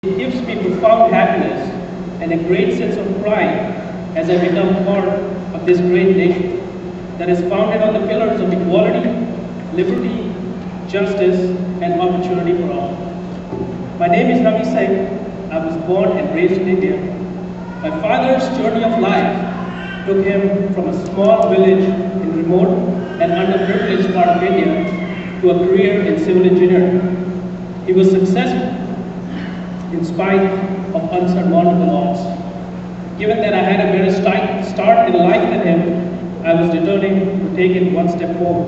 It gives me profound happiness and a great sense of pride as I become part of this great nation that is founded on the pillars of equality, liberty, justice, and opportunity for all. My name is Ravi Singh. I was born and raised in India. My father's journey of life took him from a small village in remote and underprivileged part of India to a career in civil engineering. He was successful in spite of unsurmountable odds. Given that I had a better start in life than him, I was determined to take it one step forward.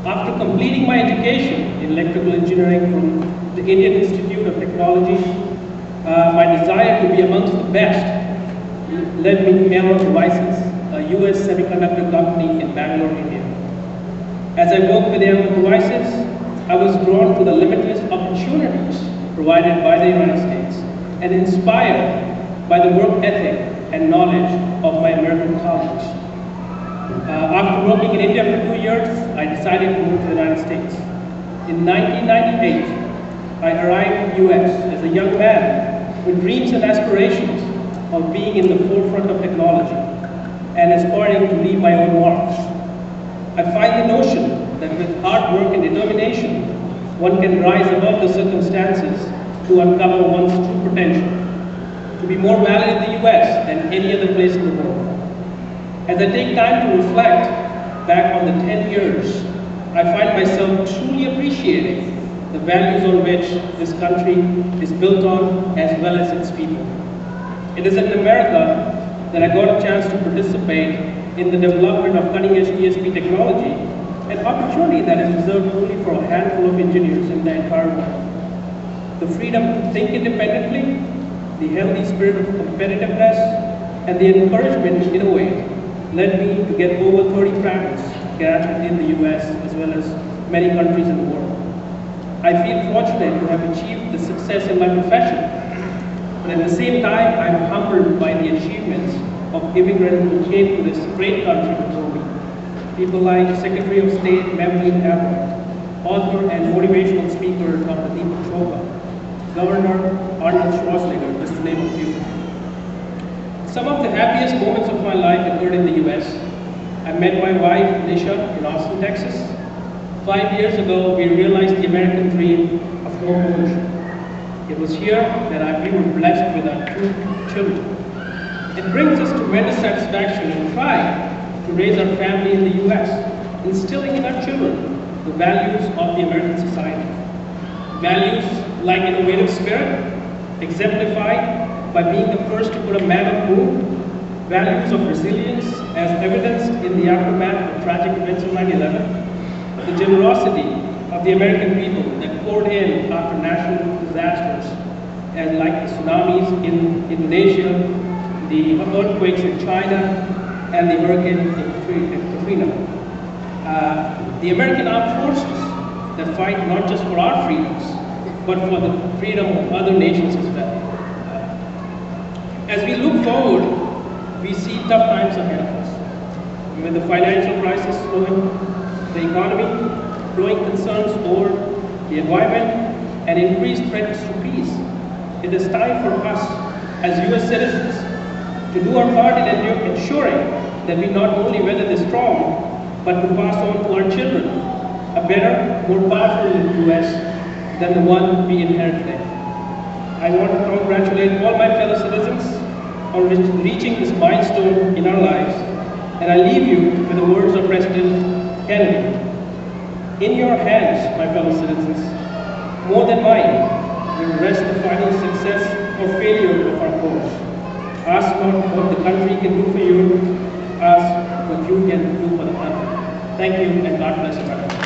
After completing my education in electrical engineering from the Indian Institute of Technology, my desire to be amongst the best led me to Ceremory Devices, a US semiconductor company in Bangalore, India. As I worked with Ceremory Devices, I was drawn to the limitless opportunities provided by the United States and inspired by the work ethic and knowledge of my American colleagues. After working in India for 2 years, I decided to move to the United States. In 1998, I arrived in the US as a young man with dreams and aspirations of being in the forefront of technology and aspiring to leave my own marks. I find the notion that with hard work and determination, one can rise above the circumstances to uncover one's true potential, to be more valued in the US than any other place in the world. As I take time to reflect back on the 10 years, I find myself truly appreciating the values on which this country is built on, as well as its people. It is in America that I got a chance to participate in the development of cutting-edge DSP technology, an opportunity that is reserved only for a handful of engineers in the entire world. The freedom to think independently, the healthy spirit of competitiveness, and the encouragement to innovate led me to get over 30 patents granted in the US as well as many countries in the world. I feel fortunate to have achieved the success in my profession, but at the same time, I'm humbled by the achievements of immigrants who came to this great country before me. People like Secretary of State Marilyn Albright, author and motivational speaker Dr. Deepak Chopra, Governor Arnold Schwarzenegger, just to name a few. Some of the happiest moments of my life occurred in the US. I met my wife, Nisha, in Austin, Texas. 5 years ago, we realized the American dream of home ownership. It was here that we were blessed with our 2 children. It brings us tremendous satisfaction and pride to raise our family in the US, instilling in our children the values of the American society. Values like innovative spirit, exemplified by being the first to put a man on the moon, values of resilience as evidenced in the aftermath of tragic events of 9/11, the generosity of the American people that poured in after national disasters, and like the tsunamis in Indonesia, the earthquakes in China, and the hurricane in Katrina. The American armed forces that fight not just for our freedoms, but for the freedom of other nations as well. As we look forward, we see tough times ahead of us. With the financial crisis slowing the economy, growing concerns over the environment, and increased threats to peace, it is time for us as US citizens to do our part in ensuring that we not only weather the storm, but to pass on to our children a better, more powerful US than the one we inherited. I want to congratulate all my fellow citizens on reaching this milestone in our lives, and I leave you with the words of President Kennedy. In your hands, my fellow citizens, more than mine, will rest the final success or failure of our course. Ask not what the country can do for you, ask what you can do for the country. Thank you, and God bless America.